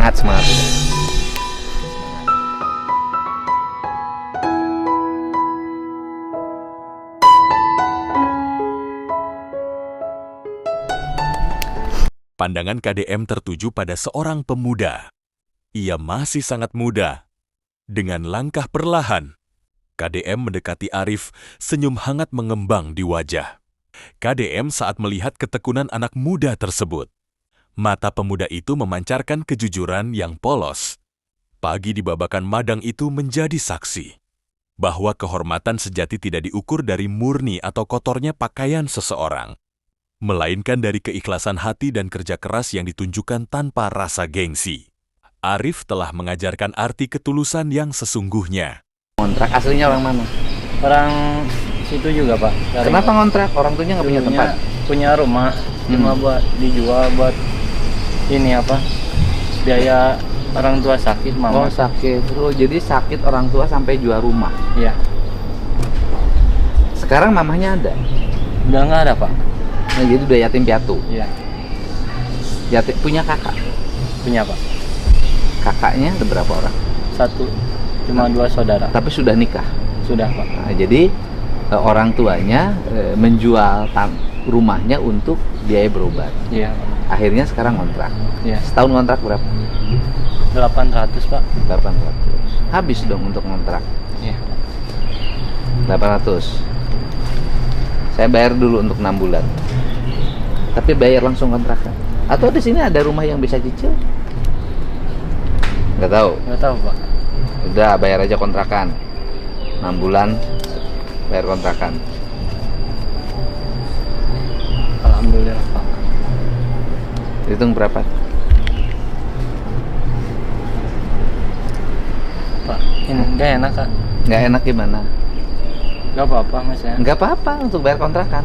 Semangat, semangat. Pandangan KDM tertuju pada seorang pemuda. Ia masih sangat muda. Dengan langkah perlahan, KDM mendekati Arif, senyum hangat mengembang di wajah. KDM saat melihat ketekunan anak muda tersebut. Mata pemuda itu memancarkan kejujuran yang polos. Pagi di Babakan Madang itu menjadi saksi bahwa kehormatan sejati tidak diukur dari murni atau kotornya pakaian seseorang, melainkan dari keikhlasan hati dan kerja keras yang ditunjukkan tanpa rasa gengsi. Arif telah mengajarkan arti ketulusan yang sesungguhnya. Kontrak aslinya orang mana? Orang situ juga, Pak. Kenapa ngontrak? Orang tuanya nggak punya tempat? Punya rumah, cuma buat dijual buat ini apa? Biaya orang tua sakit, mama. Oh, sakit. Oh, jadi sakit orang tua sampai jual rumah. Iya. Sekarang mamahnya ada? Udah nggak ada, Pak. Nah, jadi udah yatim piatu. Iya. Yatim punya kakak. Punya, Pak. Kakaknya ada berapa orang? Satu. Cuma 2 saudara. Tapi sudah nikah. Sudah, Pak. Nah, jadi orang tuanya menjual rumahnya untuk biaya berobat. Iya. Akhirnya sekarang ngontrak. Iya. Setahun ngontrak berapa? 800, Pak. 800. Habis dong untuk ngontrak. Iya. 800. Saya bayar dulu untuk 6 bulan. Tapi bayar langsung kontrakan. Atau di sini ada rumah yang bisa cicil? Nggak tahu. Nggak tahu, Pak. Udah bayar aja kontrakan. 6 bulan bayar kontrakan. Alhamdulillah, Pak. Hitung berapa? Pak, ini nggak enak, Kak. Nggak enak gimana? Nggak apa-apa, Mas ya. Nggak apa-apa untuk bayar kontrakan.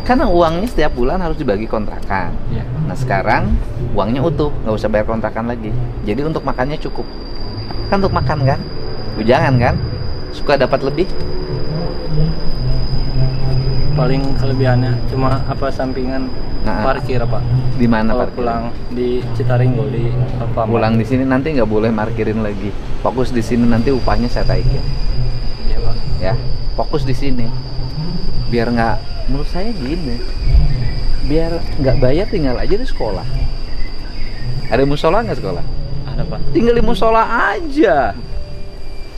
Karena uangnya setiap bulan harus dibagi kontrakan. Iya. Nah sekarang uangnya utuh, nggak usah bayar kontrakan lagi. Jadi untuk makannya cukup. Kan untuk makan kan? Bujangan kan? Suka dapat lebih? Paling kelebihannya cuma apa sampingan Nah, parkir, Pak. di mana Kalau parkir? pulang di Citaringgo di apa? Pulang di sini nanti nggak boleh parkirin lagi. Fokus di sini nanti upahnya saya taikin. Iya, Pak. Ya, fokus di sini. Biar nggak, menurut saya gini. Biar nggak bayar tinggal aja di sekolah. Ada musola nggak sekolah? Ada, Pak. Tinggal di musola aja.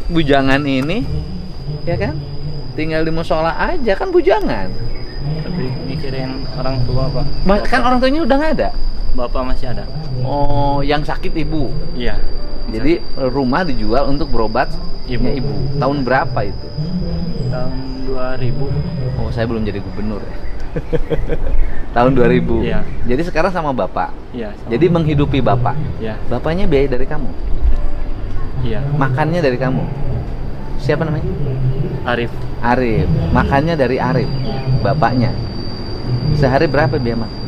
Bujangan ini, ya kan? Tinggal di musola aja kan bujangan. Tapi mikirin orang tua, Pak. Kan orang tuanya udah nggak ada. Bapak masih ada. Oh, yang sakit ibu. Iya. Jadi rumah dijual untuk berobat Ibu. ibu. Tahun berapa itu? Tahun 2000. Oh, saya belum jadi gubernur ya. Tahun 2000. Iya. Jadi sekarang sama bapak. Iya. sama. Jadi menghidupi bapak. Iya. Bapaknya biaya dari kamu. Iya. Makannya dari kamu. Siapa namanya? Arif. Arif. Makannya dari Arif. Bapaknya. Sehari berapa biaya makan?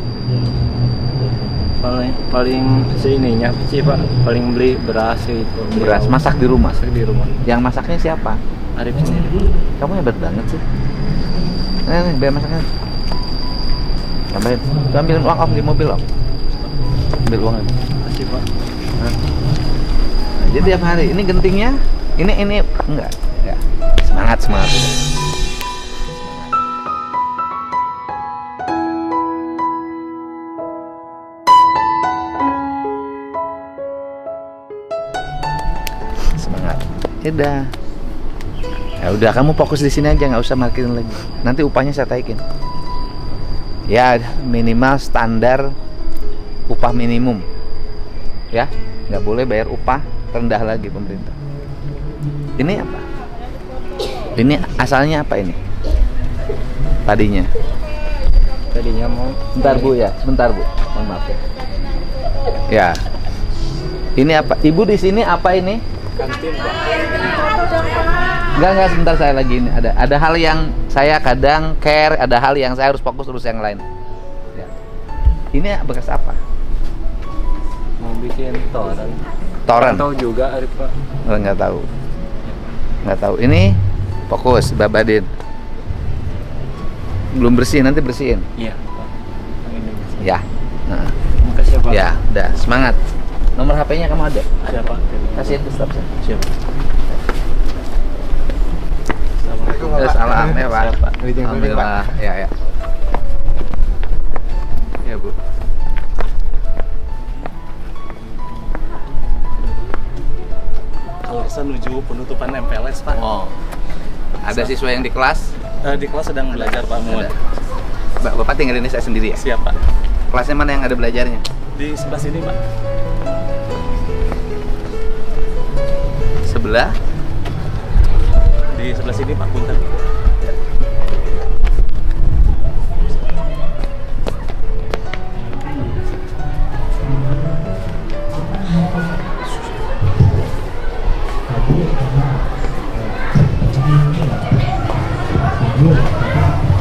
Paling seininya sih, Pak. Paling beli beras gitu. Beras. Masak di rumah. Masak di rumah. Yang masaknya siapa? Arif sendiri. Kamu hebat banget sih. Nih, biar masaknya. Tambahin. Tuh, ambilin uang om di mobil om. Ambil uang aja. Makasih, Pak. Nah, jadi tiap hari ini gentingnya, ini enggak. Semangat, semangat. Semangat. Ya udah, kamu fokus di sini aja, nggak usah markirin lagi. Nanti upahnya saya taikin. Ya minimal standar upah minimum. Ya, nggak boleh bayar upah rendah lagi pemerintah. Ini apa? Ini asalnya apa ini? Padinya. Tadinya mau. Bentar Bu ya, bentar Bu. Mohon maaf ya. Ya. Ini apa? Ibu di sini apa ini? Kantin, Pak. Enggak, sebentar, saya lagi ini ada hal yang saya kadang care, ada hal yang saya harus fokus terus yang lain. Ya. Ini bekas apa? Mau bikin toren. Toren. Tahu juga, Arif, Pak. Oh, nggak tahu. Nggak tahu. Ini fokus, Babadin. Belum bersih, nanti bersihin. Iya, Pak. Yang ini. Ya. Nah. Makasih ya, Pak. Ya, udah semangat. Nomor HP-nya kamu ada? Ada Pak. Kasih itu stop. Siap. Assalamualaikum Salam ya Pak. Siap, Pak. Alhamdulillah. Ya ya. Ya Bu. Kalau saya menuju penutupan MPLS Pak. Oh. Ada siswa yang di kelas? Di kelas sedang belajar Pak Muhammad. Bapak tinggal ini saya sendiri ya? Siap Pak. Kelasnya mana yang ada belajarnya? Di sebelah sini Pak. Sebelah? Di sebelah sini Pak Punten.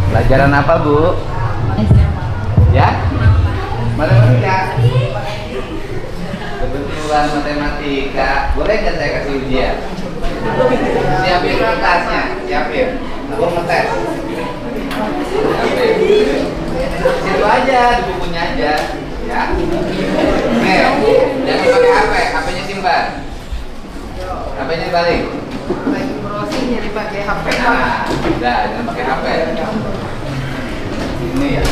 Pelajaran apa Bu? Ya? Matematika. Kebetulan matematika. Boleh nggak saya kasih ujian? Siapin kertasnya, siapin. Aku ngetes. Siapin. Situ aja, di bukunya aja. Ya. Nih, jangan pakai HP, HP-nya simpan. HP-nya balik. Lagi browsing jadi pakai HP. Nah, udah, jangan pakai HP. Ini ya.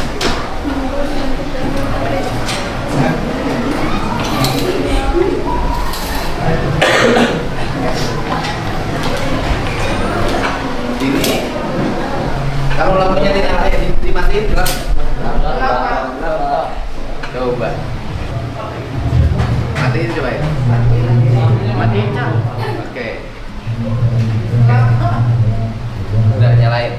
Ini kalau lampunya tidak dimatiin gelap. Coba. Matiin coba ya. Matiin Cak. Oke. Udah nyalain.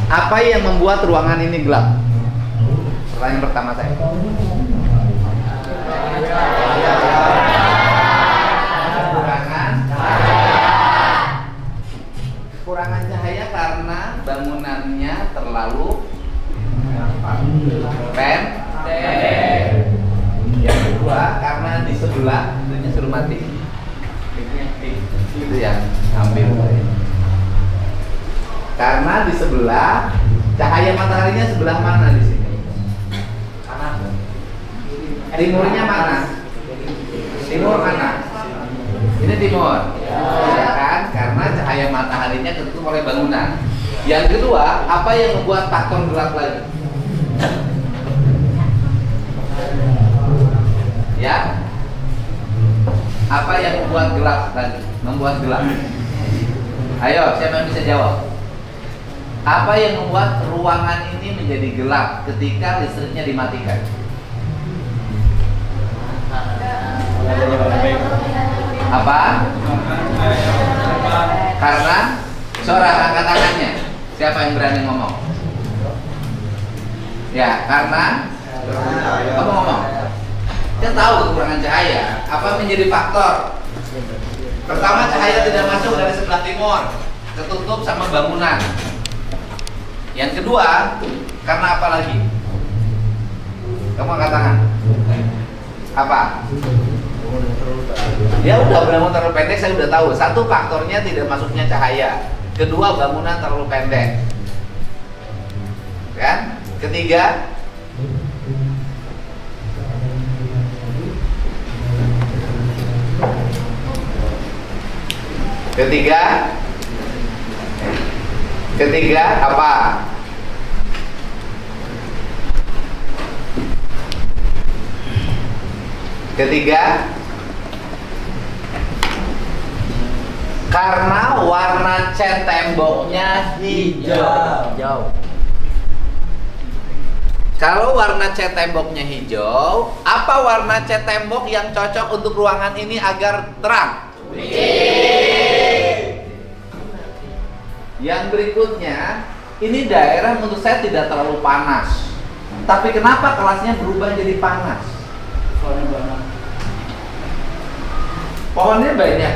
Apa yang membuat ruangan ini gelap? Pertanyaan pertama saya. Kekurangan cahaya karena bangunannya terlalu pendek. Yang kedua karena di sebelah itu suruh mati. Itu yang ambil saya. Karena di sebelah cahaya mataharinya sebelah mana di sini? Timurnya mana? Timur mana? Ini timur. Ya kan? Karena cahaya mataharinya ketutup oleh bangunan. Yang kedua, apa yang membuat faktor gelap lagi? Ya? Apa yang membuat gelap lagi? Membuat gelap. Ayo, siapa yang bisa jawab? Apa yang membuat ruangan ini menjadi gelap ketika listriknya dimatikan? Apa? Karena suara angkat tangannya. Siapa yang berani ngomong? Ya, karena kamu ngomong. Kita tahu kekurangan cahaya. Apa menjadi faktor? Pertama, cahaya tidak masuk dari sebelah timur, ketutup sama bangunan. Yang kedua, karena apa lagi? Kamu angkat tangan. Apa? Ya udah, bangunan terlalu pendek saya udah tahu. Satu, faktornya tidak masuknya cahaya. Kedua, bangunan terlalu pendek. Kan? Ketiga, Ketiga apa? Ketiga, karena warna cat temboknya hijau. Kalau warna cat temboknya hijau, apa warna cat tembok yang cocok untuk ruangan ini agar terang? Yang berikutnya, ini daerah menurut saya tidak terlalu panas. Tapi kenapa kelasnya berubah jadi panas? Pohonnya banyak.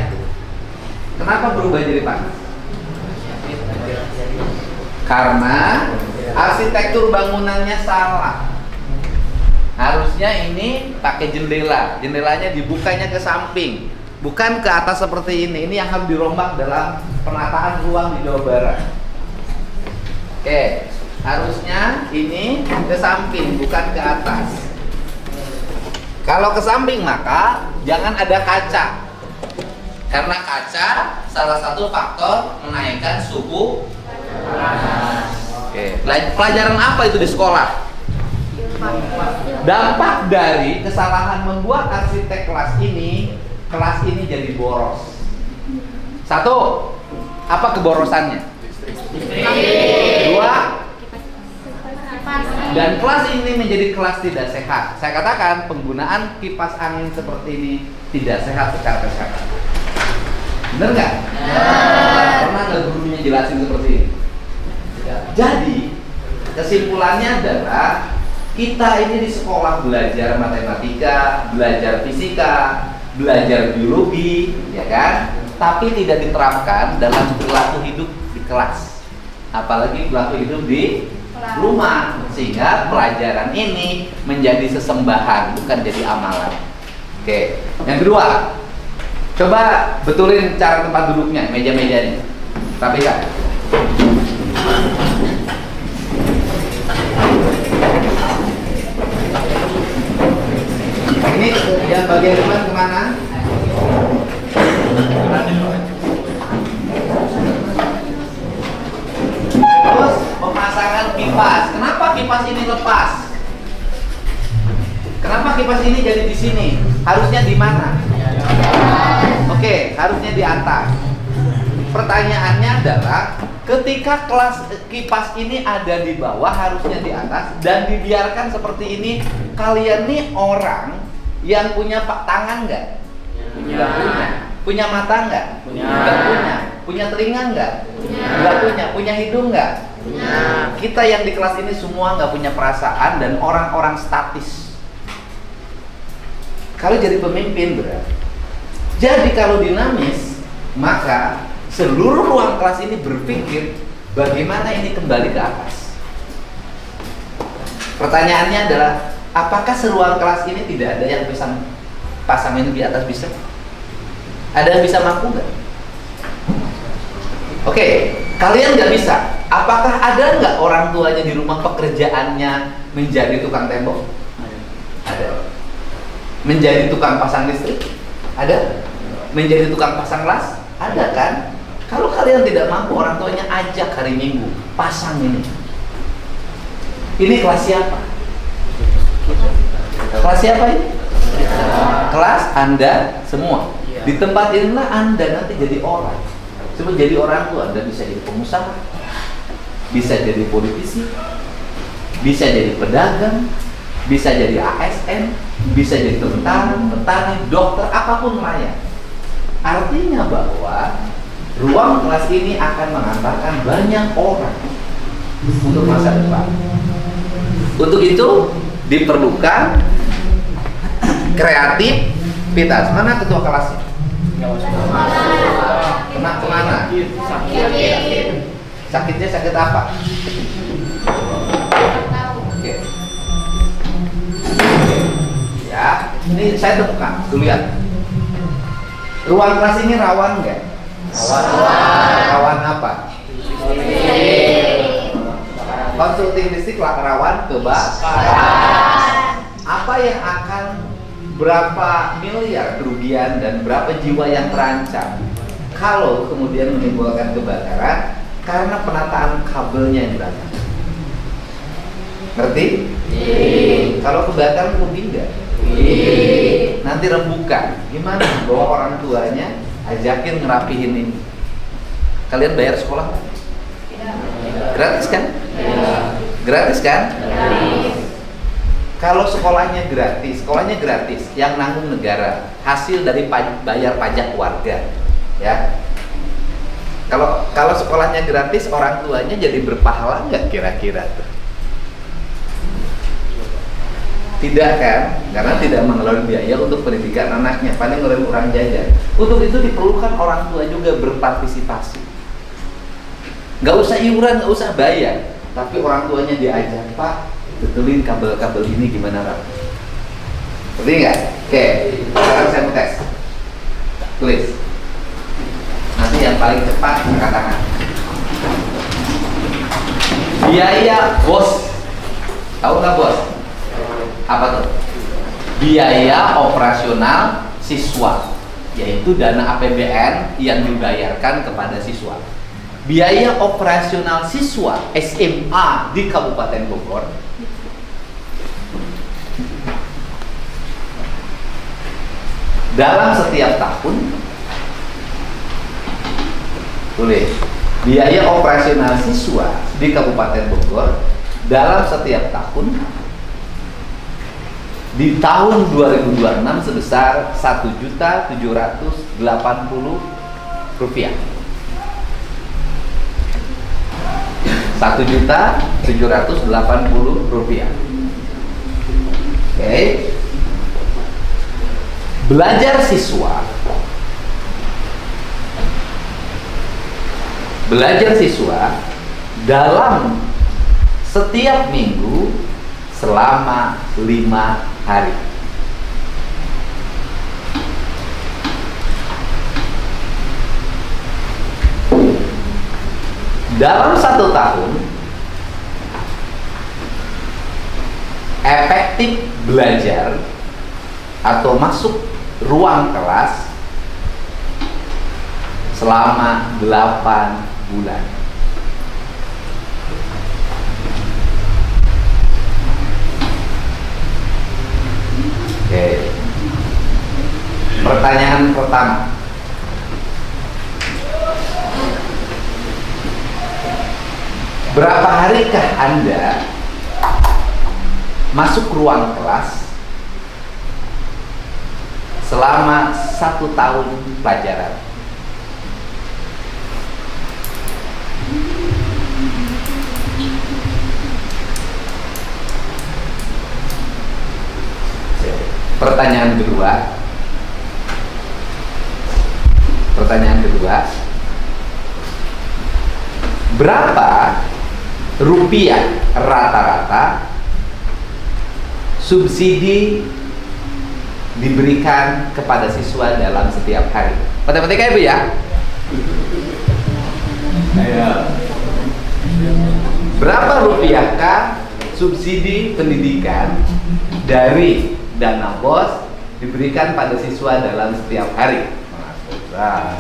Kenapa berubah jadi panas? Karena arsitektur bangunannya salah. Harusnya ini pakai jendela. Jendelanya dibukanya ke samping, bukan ke atas seperti ini. Ini yang harus dirombak dalam penataan ruang di Jawa Barat. Oke, harusnya ini ke samping, bukan ke atas. Kalau ke samping maka jangan ada kaca. Karena kaca salah satu faktor menaikkan suhu panas. Oke. Pelajaran apa itu di sekolah? Dampak dari kesalahan membuat arsitek kelas ini jadi boros. Satu, apa keborosannya? Dua, dan kelas ini menjadi kelas tidak sehat. Saya katakan penggunaan kipas angin seperti ini tidak sehat secara kesehatan. Bener nggak? Pernah nggak gurunya jelasin seperti ini? Jadi kesimpulannya adalah kita ini di sekolah belajar matematika, belajar fisika, belajar biologi, ya kan? Tapi tidak diterapkan dalam perilaku hidup di kelas. Apalagi perilaku hidup di rumah, sehingga pelajaran ini menjadi sesembahan, bukan jadi amalan. Oke, yang kedua, coba betulin cara tempat duduknya, meja-mejanya. Tapi kan? Ini yang bagian depan kemana? Terus pemasangan kipas. Kenapa kipas ini lepas? Kenapa kipas ini jadi di sini? Harusnya di mana? Oke, harusnya di atas. Pertanyaannya adalah ketika kelas kipas ini ada di bawah, harusnya di atas, dan dibiarkan seperti ini, kalian nih orang yang punya tangan nggak? Nggak punya. Punya mata nggak? Nggak punya. Punya telinga nggak? Nggak punya. Punya hidung nggak? Kita yang di kelas ini semua nggak punya perasaan dan orang-orang statis. Kalau jadi pemimpin berat. Jadi kalau dinamis, maka seluruh ruang kelas ini berpikir bagaimana ini kembali ke atas. Pertanyaannya adalah, apakah seruang kelas ini tidak ada yang bisa pasang ini di atas bisa? Ada yang bisa mampu nggak? Oke, kalian nggak bisa. Apakah ada nggak orang tuanya di rumah pekerjaannya menjadi tukang tembok? Ada. Menjadi tukang pasang listrik? Ada. Menjadi tukang pasang las? Ada kan? Kalau kalian tidak mampu, orang tuanya ajak hari Minggu, pasang ini. Ini kelas siapa? Kelas siapa ini? Kelas Anda semua. Di tempat inilah Anda nanti jadi orang. Cuma jadi orang tua, Anda bisa jadi pengusaha, bisa jadi politisi, bisa jadi pedagang, bisa jadi ASN, bisa jadi tentara, petani, dokter, apapun layak. Artinya bahwa ruang kelas ini akan mengantarkan banyak orang untuk masa depan. Untuk itu diperlukan kreativitas. Mana ketua kelasnya? Kemana? Sakitnya sakit apa? Oke. Ya, ini saya temukan. Tuh lihat. Ruang kelas ini rawan nggak? Rawan apa? Konsulting listrik rawan kebakaran. Apa yang akan berapa miliar kerugian dan berapa jiwa yang terancam kalau kemudian menimbulkan kebakaran karena penataan kabelnya yang berantakan? Ngerti? Kalau kebakaran rugi nggak? Nanti rembukan. Gimana? Bawa orang tuanya, ajakin ngerapihin ini. Kalian bayar sekolah? Gratis kan? Gratis kan? Kalau sekolahnya gratis, yang nanggung negara, hasil dari bayar pajak warga, ya. Kalau sekolahnya gratis, orang tuanya jadi berpahala nggak kira-kira tuh? Tidak kan? Karena tidak mengeluarkan biaya untuk pendidikan anaknya, paling ngeluarin orang jajan. Untuk itu diperlukan orang tua juga berpartisipasi. Nggak usah iuran, nggak usah bayar, tapi orang tuanya diajak, Pak, betulin kabel-kabel ini gimana, Pak? Ngerti nggak? Oke, sekarang saya mau tes. Tulis. Nanti yang paling cepat katakan. Biaya bos. Tahu nggak bos? Apa tuh? biaya operasional siswa, yaitu dana APBN yang dibayarkan kepada siswa. Biaya operasional siswa SMA di Kabupaten Bogor dalam setiap tahun, tulis, biaya operasional siswa di Kabupaten Bogor dalam setiap tahun di tahun 2026 sebesar Rp1.780.000. Rp1.780.000. Oke. Belajar siswa dalam setiap minggu selama 5 hari. Dalam 1 tahun, efektif belajar atau masuk ruang kelas selama 8 bulan. Oke. Pertanyaan pertama. Berapa harikah Anda masuk ruang kelas selama 1 tahun pelajaran? Pertanyaan kedua, berapa rupiah rata-rata subsidi diberikan kepada siswa dalam setiap hari? Matematika Ibu ya? Ayo. Berapa rupiahkah subsidi pendidikan dari dana BOS diberikan pada siswa dalam setiap hari? Nah,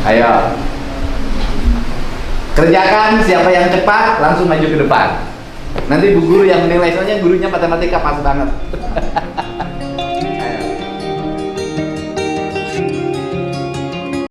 ayo kerjakan, siapa yang cepat langsung maju ke depan. Nanti bu guru yang menilai, soalnya gurunya matematika pas banget.